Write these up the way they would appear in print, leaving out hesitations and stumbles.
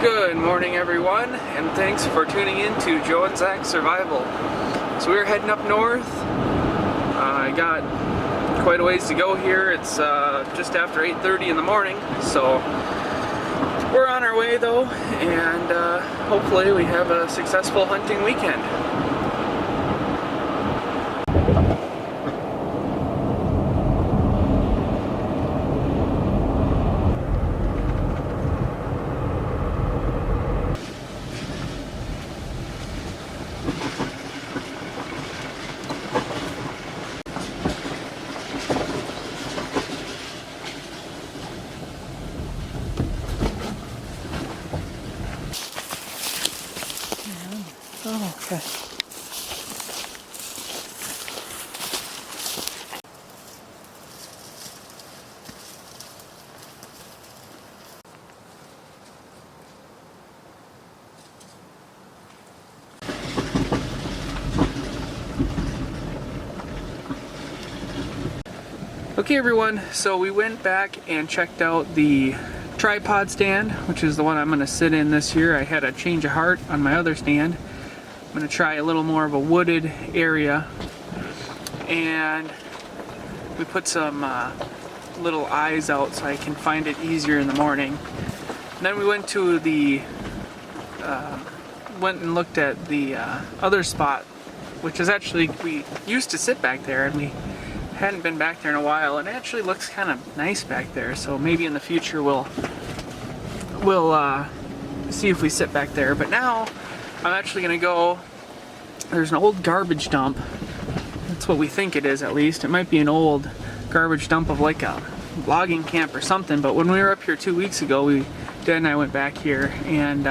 Good morning, everyone, and thanks for tuning in to Joe and Zach's Survival. So we're heading up north. I got quite a ways to go here. It's just after 8:30 in the morning, so we're on our way though, and hopefully we have a successful hunting weekend. Oh, okay. Okay everyone, so we went back and checked out the tripod stand, which is the one I'm going to sit in this year. I had a change of heart on my other stand. I'm going to try a little more of a wooded area, and we put some little eyes out so I can find it easier in the morning. And then we went to the went and looked at the other spot, which is actually, we used to sit back there and we hadn't been back there in a while, and it actually looks kind of nice back there, so maybe in the future we'll see if we sit back there. But now I'm actually gonna go, there's an old garbage dump. That's what we think it is, at least. It might be an old garbage dump of like a logging camp or something, but when we were up here 2 weeks ago, Dad and I went back here, and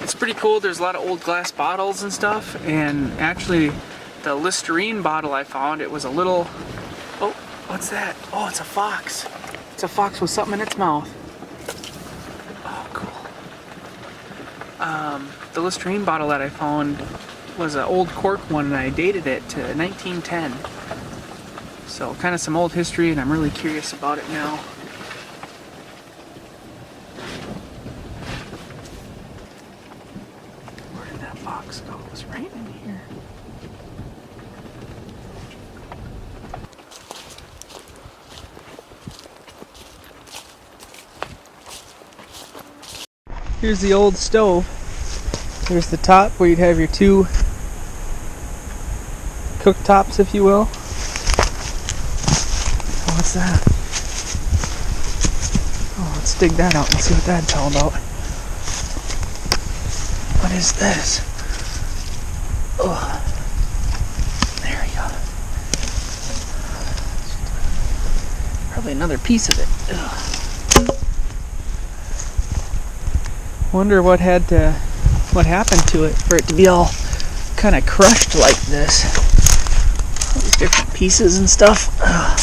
it's pretty cool. There's a lot of old glass bottles and stuff, and actually the Listerine bottle I found, it was a little, oh, what's that? Oh, it's a fox. It's a fox with something in its mouth. Oh, cool. The Listerine bottle that I found was an old cork one, and I dated it to 1910. So kind of some old history, and I'm really curious about it now. Where did that fox go? It was right in here. Here's the old stove. There's the top where you'd have your two cooktops, if you will. Oh, what's that? Oh, let's dig that out and see what that's all about. What is this? Oh, there we go. Probably another piece of it. Ugh. Wonder what happened to it for it to be all kind of crushed like this. All these different pieces and stuff. Huh.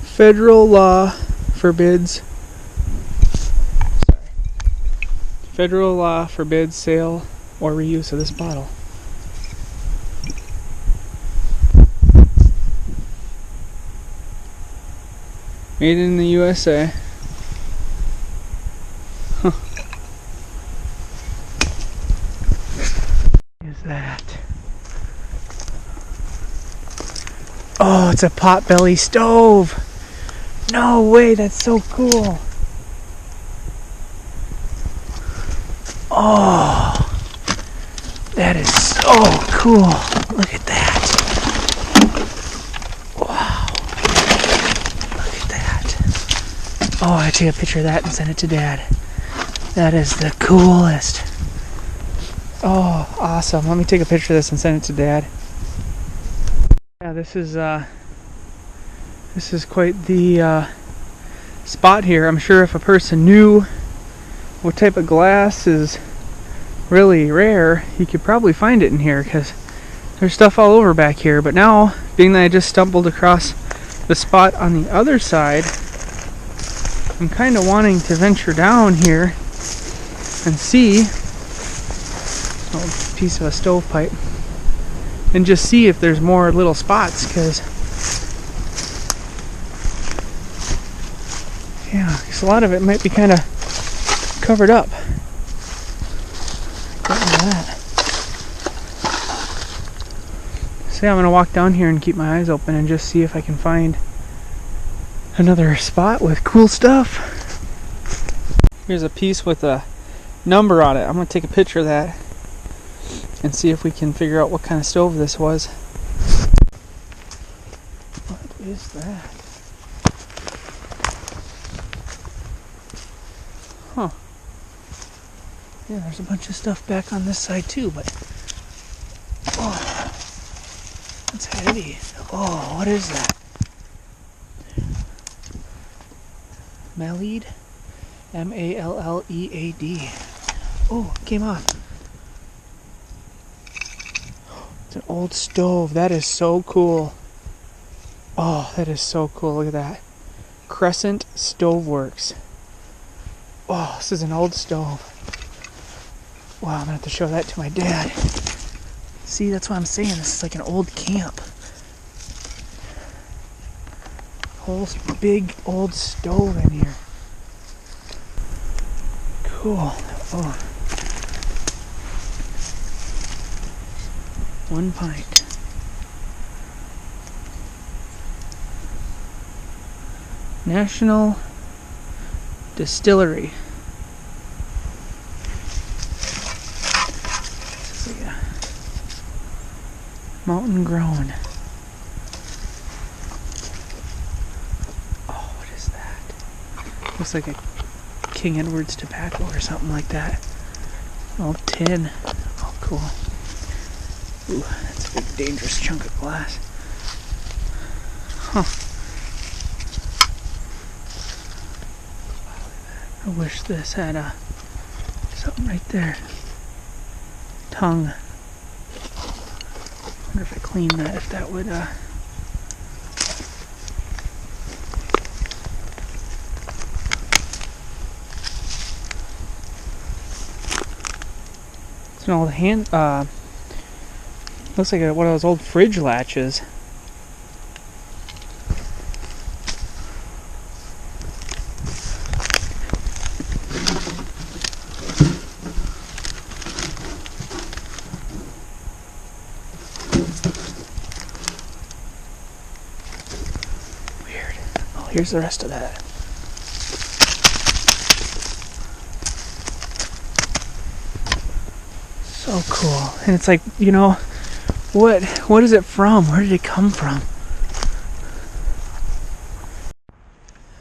Federal law forbids sale or reuse of this bottle. Made in the USA. Huh. What is that? Oh, it's a potbelly stove. No way, that's so cool. Oh, that is so cool. Look at that. Wow. Look at that. Oh, I take a picture of that and send it to Dad. That is the coolest. Oh, awesome. Let me take a picture of this and send it to Dad. Yeah, this is quite the spot here. I'm sure if a person knew what type of glass is really rare, you could probably find it in here, because there's stuff all over back here. But now, being that I just stumbled across the spot on the other side, I'm kind of wanting to venture down here and see a piece of a stovepipe and just see if there's more little spots, because a lot of it might be kind of covered up. Get into that. So I'm gonna walk down here and keep my eyes open and just see if I can find another spot with cool stuff. Here's a piece with a number on it. I'm gonna take a picture of that and see if we can figure out what kind of stove this was. What is that? Huh. Yeah, there's a bunch of stuff back on this side too, but oh, that's heavy. Oh, what is that? Mallead? M-A-L-L-E-A-D. Oh, it came off. It's an old stove. That is so cool. Oh, that is so cool. Look at that. Crescent Stoveworks. Oh, this is an old stove. Wow, I'm gonna have to show that to my dad. See, that's what I'm saying. This is like an old camp. Whole big old stove in here. Cool. Oh. 1 pint. National Distillery. This is like a mountain grown. Oh, what is that? Looks like a King Edward's tobacco or something like that. An old tin. Oh, cool. Ooh, that's a big dangerous chunk of glass. Huh. I wish this had a something right there. Tongue. Wonder if I clean that, if that would it's an old hand looks like one of those old fridge latches. Here's the rest of that. So cool. And it's like, you know, what is it from? Where did it come from?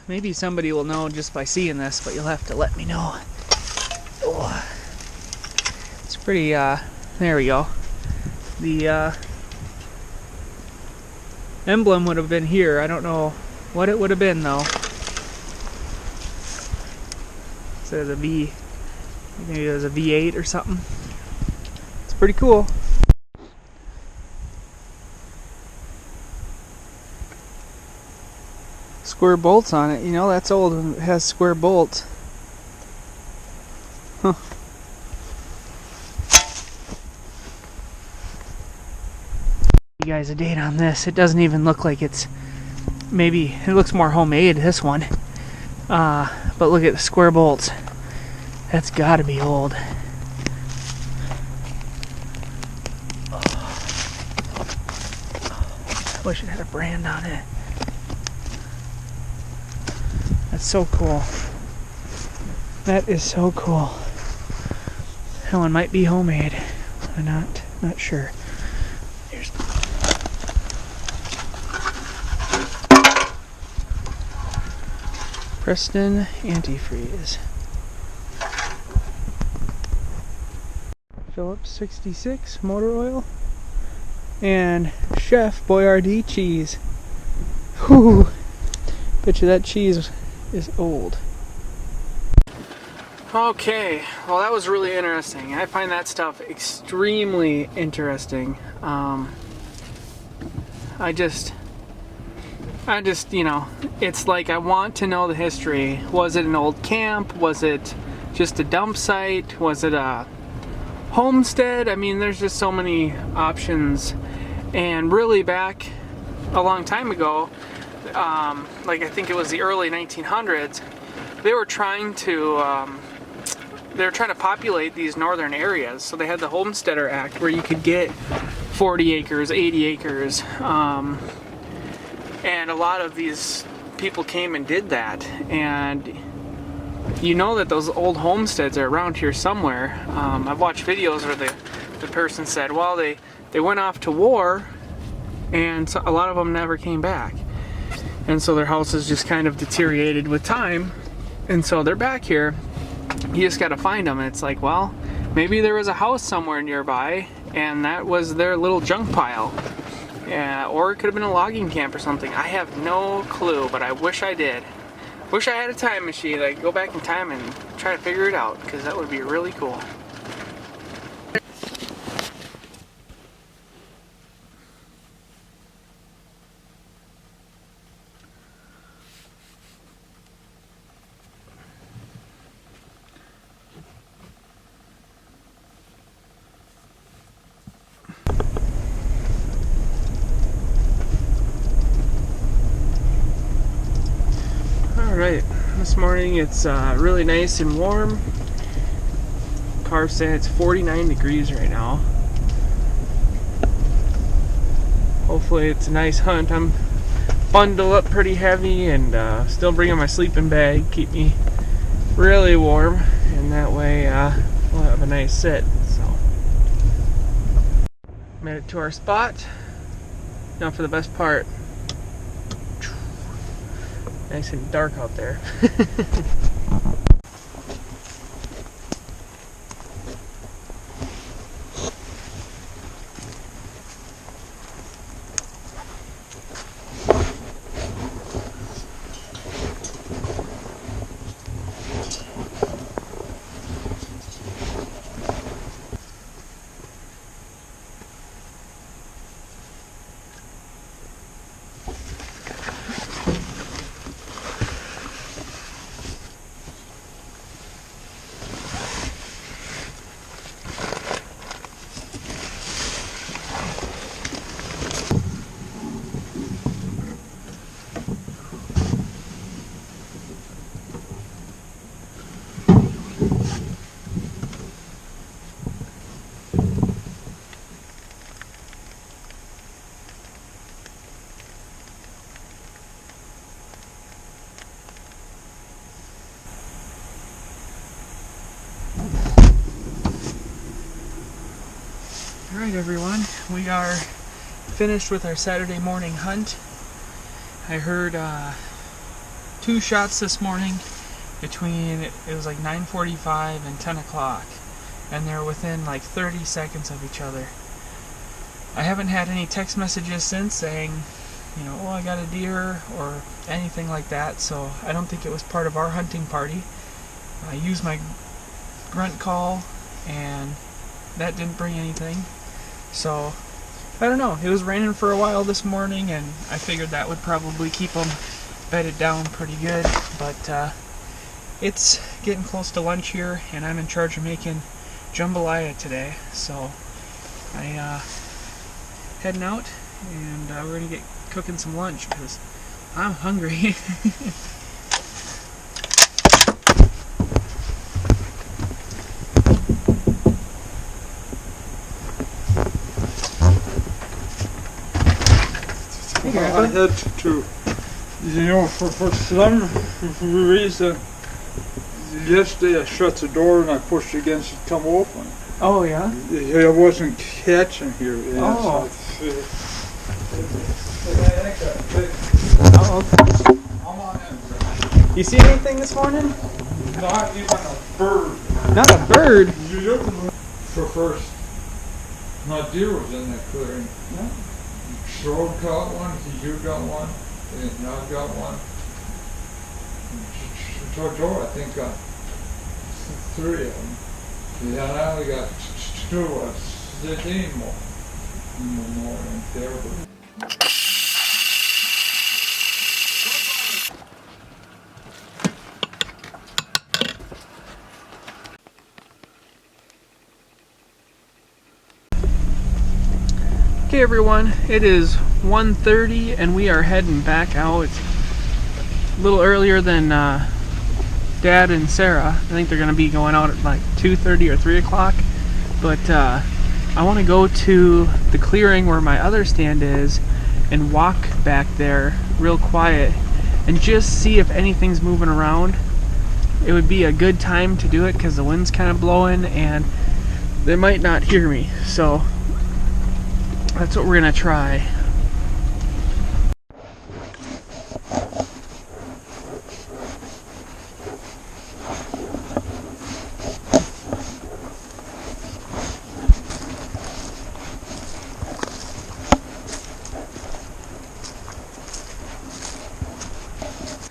Maybe somebody will know just by seeing this, but you'll have to let me know. Oh. It's pretty, there we go. The emblem would have been here. I don't know what it would have been though. It says a V, maybe it was a V8 or something. It's pretty cool. Square bolts on it, you know, that's old when it has square bolts. Huh. You guys a date on this. It doesn't even look like it's, maybe it looks more homemade, this one. But look at the square bolts. That's gotta be old. I wish it had a brand on it. That's so cool. That is so cool. That one might be homemade. I'm not sure. Here's Preston antifreeze. Phillips 66 motor oil. And Chef Boyardee cheese. Whew. Bet you that cheese is old. Okay, well that was really interesting. I find that stuff extremely interesting. I just, you know, it's like I want to know the history. Was it an old camp? Was it just a dump site? Was it a homestead? I mean, there's just so many options. And really back a long time ago, like I think it was the early 1900s, they were trying to populate these northern areas. So they had the Homesteader Act where you could get 40 acres, 80 acres, and a lot of these people came and did that. And you know that those old homesteads are around here somewhere. I've watched videos where the person said, well, they went off to war, and so a lot of them never came back. And so their houses just kind of deteriorated with time. And so they're back here. You just got to find them. And it's like, well, maybe there was a house somewhere nearby, and that was their little junk pile. Yeah, or it could have been a logging camp or something. I have no clue, but I wish I did. Wish I had a time machine. I could go back in time and try to figure it out, because that would be really cool. Alright, this morning it's really nice and warm. Car's saying it's 49 degrees right now. Hopefully it's a nice hunt. I'm bundled up pretty heavy and still bringing my sleeping bag, keep me really warm, and that way we'll have a nice sit. So, made it to our spot. Now for the best part. Nice and dark out there. Alright everyone, we are finished with our Saturday morning hunt. I heard 2 shots this morning between, it was like 9:45 and 10 o'clock, and they're within like 30 seconds of each other. I haven't had any text messages since saying, you know, oh, I got a deer or anything like that, so I don't think it was part of our hunting party. I used my grunt call and that didn't bring anything. So, I don't know. It was raining for a while this morning, and I figured that would probably keep them bedded down pretty good. But it's getting close to lunch here, and I'm in charge of making jambalaya today. So, I heading out, and we're gonna get cooking some lunch because I'm hungry. I had to, you know, for some reason, yesterday I shut the door and I pushed against it to come open. Oh, yeah? I wasn't catching here. Yeah, oh. So Oh, okay. You see anything this morning? not even a bird. Not a bird? You look for first. My deer was in that clearing. Yeah. Stroll caught one, you got one, and I got one. Joe, I think, got 3 of them. Yeah, and I only got 2. There's any more in there. Okay everyone, it is 1:30 and we are heading back out. It's a little earlier than Dad and Sarah. I think they're going to be going out at like 2:30 or 3 o'clock. But I want to go to the clearing where my other stand is and walk back there real quiet and just see if anything's moving around. It would be a good time to do it because the wind's kind of blowing and they might not hear me. So that's what we're gonna try.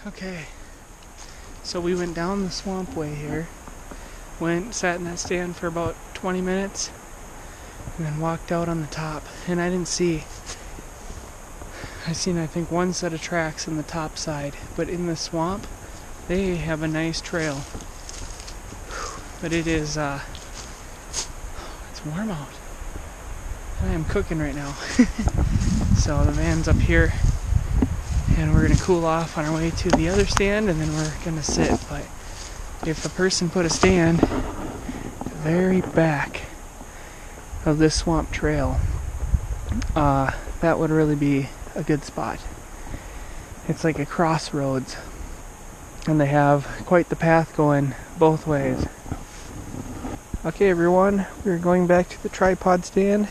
Okay, so we went down the swamp way here, sat in that stand for about 20 minutes, and then walked out on the top. And I seen I think one set of tracks on the top side, but in the swamp they have a nice trail. But it is it's warm out. I am cooking right now. So the van's up here and we're gonna cool off on our way to the other stand and then we're gonna sit. But if the person put a stand very back of this swamp trail, that would really be a good spot. It's like a crossroads and they have quite the path going both ways. Okay everyone, we're going back to the tripod stand.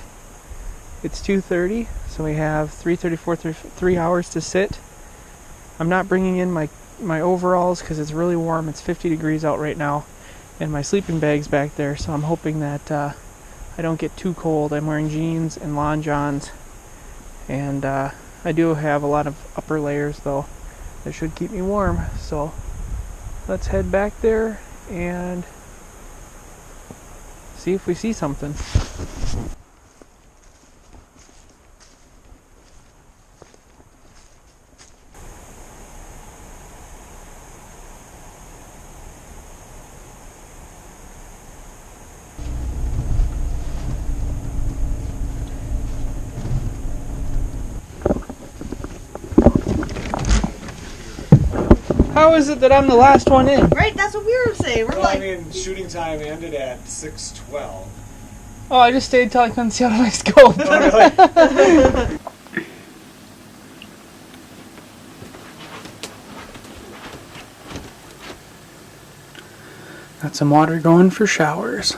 It's 2:30, so we have 3 hours to sit. I'm not bringing in my overalls because it's really warm. It's 50 degrees out right now, and my sleeping bag's back there, so I'm hoping that I don't get too cold. I'm wearing jeans and lawn johns, and I do have a lot of upper layers though that should keep me warm. So let's head back there and see if we see something. How is it that I'm the last one in? Right, that's what we were saying. We're Well, I mean, shooting time ended at 6:12. Oh, I just stayed till I couldn't see out of my scope. Oh, really? Got some water going for showers.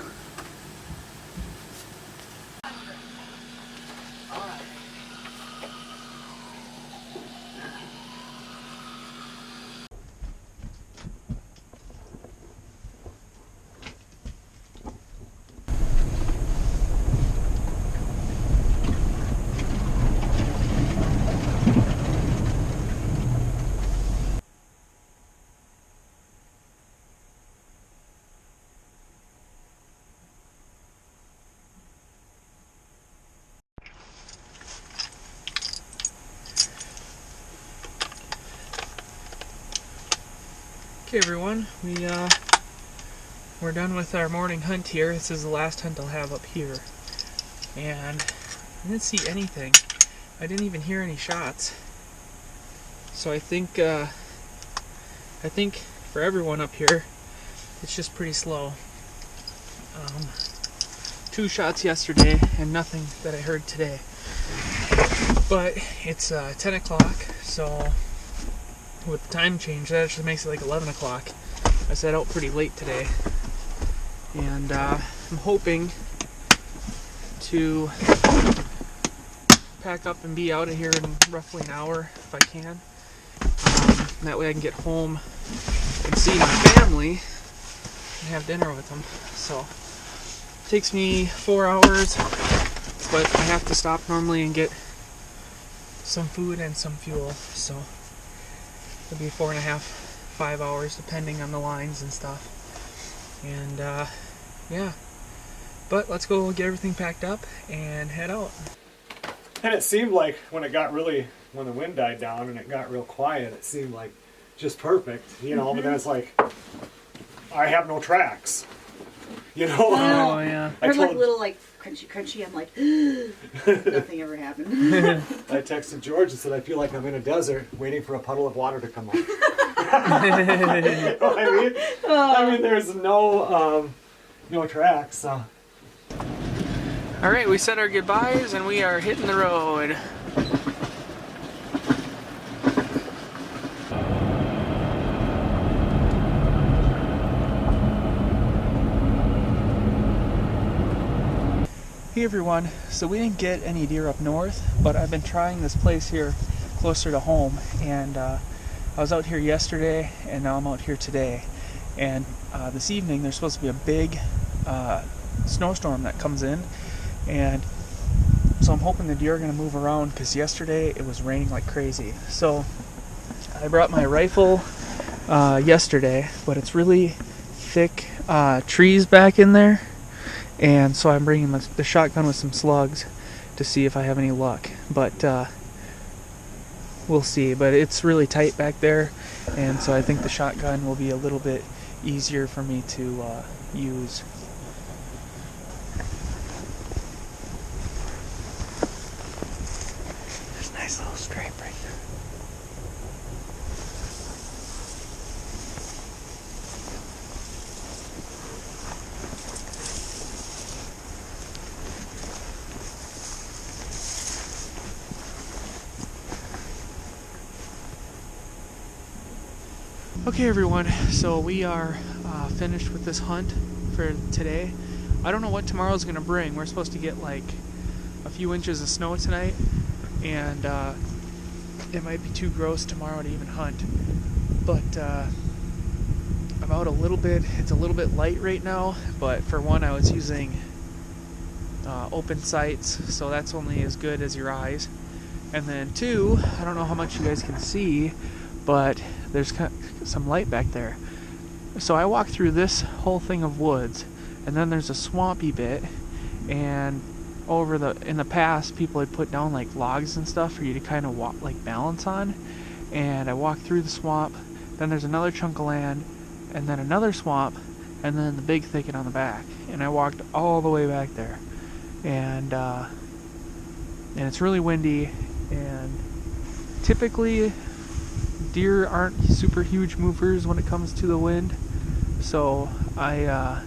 Okay everyone, we're done with our morning hunt here. This is the last hunt I'll have up here. And I didn't see anything. I didn't even hear any shots. So I think for everyone up here, it's just pretty slow. 2 shots yesterday and nothing that I heard today. But it's 10 o'clock, so with the time change, that actually makes it like 11 o'clock. I set out pretty late today. And I'm hoping to pack up and be out of here in roughly an hour if I can. That way I can get home and see my family and have dinner with them. So it takes me 4 hours, but I have to stop normally and get some food and some fuel. So it'll be 4.5, 5 hours depending on the lines and stuff. And yeah, but let's go get everything packed up and head out. And it seemed like when the wind died down and it got real quiet, it seemed like just perfect, you know, but then it's like, I have no tracks. You know? Oh yeah. I Or like told, little like crunchy, crunchy. I'm like, nothing ever happened. I texted George and said, I feel like I'm in a desert waiting for a puddle of water to come up. You know what I mean? I mean, there's no tracks, so. All right, we said our goodbyes and we are hitting the road. Hey everyone, so we didn't get any deer up north, but I've been trying this place here closer to home, and I was out here yesterday and now I'm out here today, and this evening there's supposed to be a big snowstorm that comes in, and so I'm hoping the deer are going to move around because yesterday it was raining like crazy. So I brought my rifle yesterday, but it's really thick trees back in there. And so I'm bringing the shotgun with some slugs to see if I have any luck. But we'll see. But it's really tight back there, and so I think the shotgun will be a little bit easier for me to use. There's a nice little stripe right there. Okay everyone, so we are finished with this hunt for today. I don't know what tomorrow's going to bring. We're supposed to get like a few inches of snow tonight, and it might be too gross tomorrow to even hunt. But I'm out a little bit. It's a little bit light right now, but for one I was using open sights, so that's only as good as your eyes. And then two, I don't know how much you guys can see, but there's some light back there. So I walked through this whole thing of woods, and then there's a swampy bit, and in the past people had put down like logs and stuff for you to kind of walk, like balance on, and I walked through the swamp. Then there's another chunk of land, and then another swamp, and then the big thicket on the back, and I walked all the way back there, and it's really windy, and typically deer aren't super huge movers when it comes to the wind, so I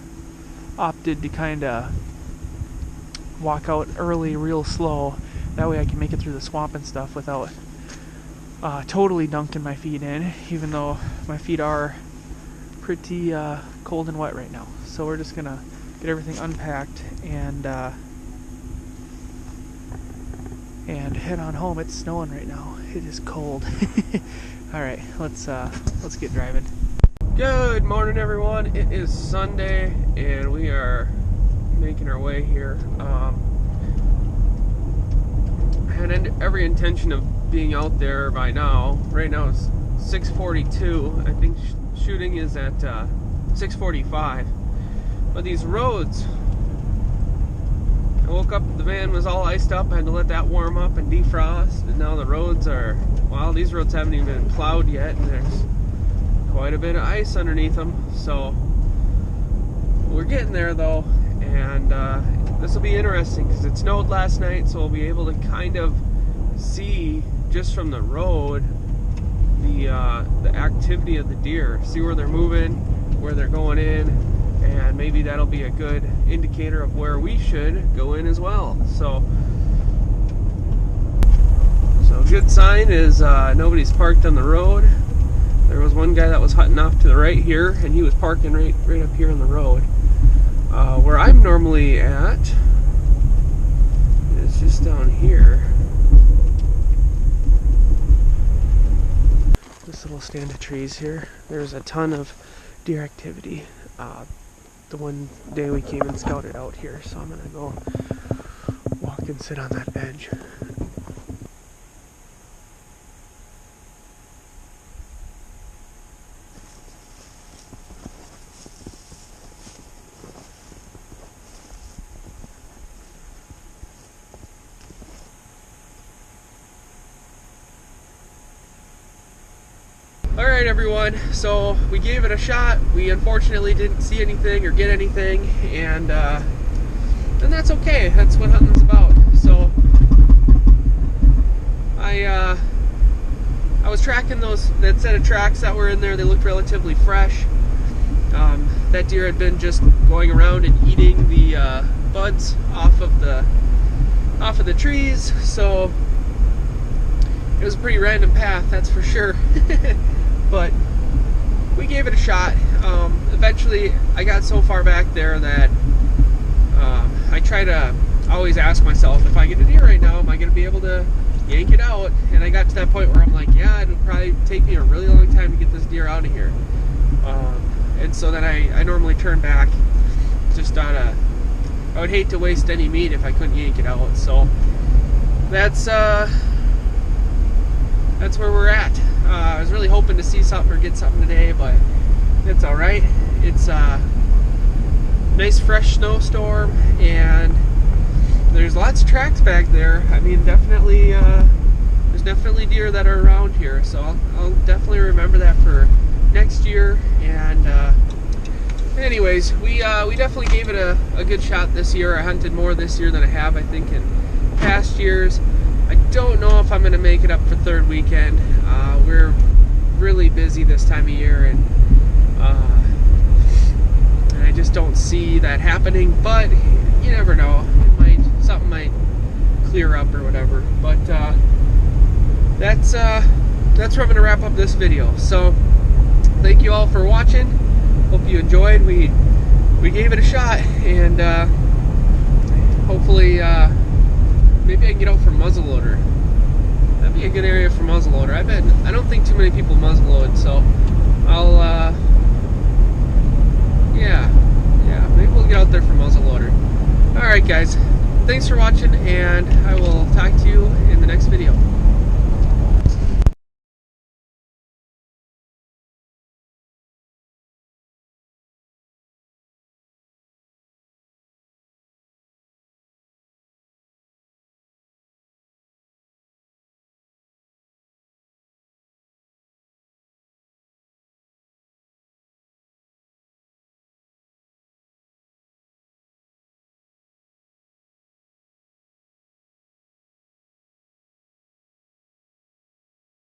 opted to kind of walk out early real slow. That way I can make it through the swamp and stuff without totally dunking my feet in, even though my feet are pretty cold and wet right now. So we're just gonna get everything unpacked and head on home. It's snowing right now. It is cold. All right, let's get driving. Good morning, everyone. It is Sunday, and we are making our way here. I had every intention of being out there by now. Right now it's 6:42. I think shooting is at 6:45. But these roads, I woke up, the van was all iced up. I had to let that warm up and defrost, and now the roads are, well, these roads haven't even been plowed yet, and there's quite a bit of ice underneath them. So we're getting there though, and this will be interesting because it snowed last night, so we'll be able to kind of see just from the road the activity of the deer, see where they're moving, where they're going in, and maybe that'll be a good indicator of where we should go in as well. So a good sign is nobody's parked on the road. There was one guy that was hunting off to the right here, and he was parking right up here on the road. Where I'm normally at is just down here. This little stand of trees here. There's a ton of deer activity. The one day we came and scouted out here, so I'm gonna go walk and sit on that edge. Alright everyone, so we gave it a shot. We unfortunately didn't see anything or get anything, and that's okay. That's what hunting's about. So I was tracking that set of tracks that were in there. They looked relatively fresh. That deer had been just going around and eating the buds off of the trees, so it was a pretty random path, that's for sure. But we gave it a shot. Eventually, I got so far back there that I try to always ask myself, if I get a deer right now, am I going to be able to yank it out? And I got to that point where I'm like, yeah, it'll probably take me a really long time to get this deer out of here. And so then I normally turn back just on I would hate to waste any meat if I couldn't yank it out. So that's where we're at. I was really hoping to see something or get something today, but it's all right. It's a nice fresh snowstorm, and there's lots of tracks back there. I mean, definitely, there's definitely deer that are around here, so I'll definitely remember that for next year. And anyways, we definitely gave it a good shot this year. I hunted more this year than I have, I think, in past years. I don't know if I'm going to make it up for third weekend. We're really busy this time of year, and I just don't see that happening, but you never know. Something might clear up or whatever. But that's where I'm going to wrap up this video. So thank you all for watching. Hope you enjoyed. We gave it a shot, and hopefully maybe I can get out for muzzleloader. That'd be a good area for muzzleloader. I don't think too many people muzzleload, so I'll yeah, maybe we'll get out there for muzzleloader. Alright guys, thanks for watching, and I will talk to you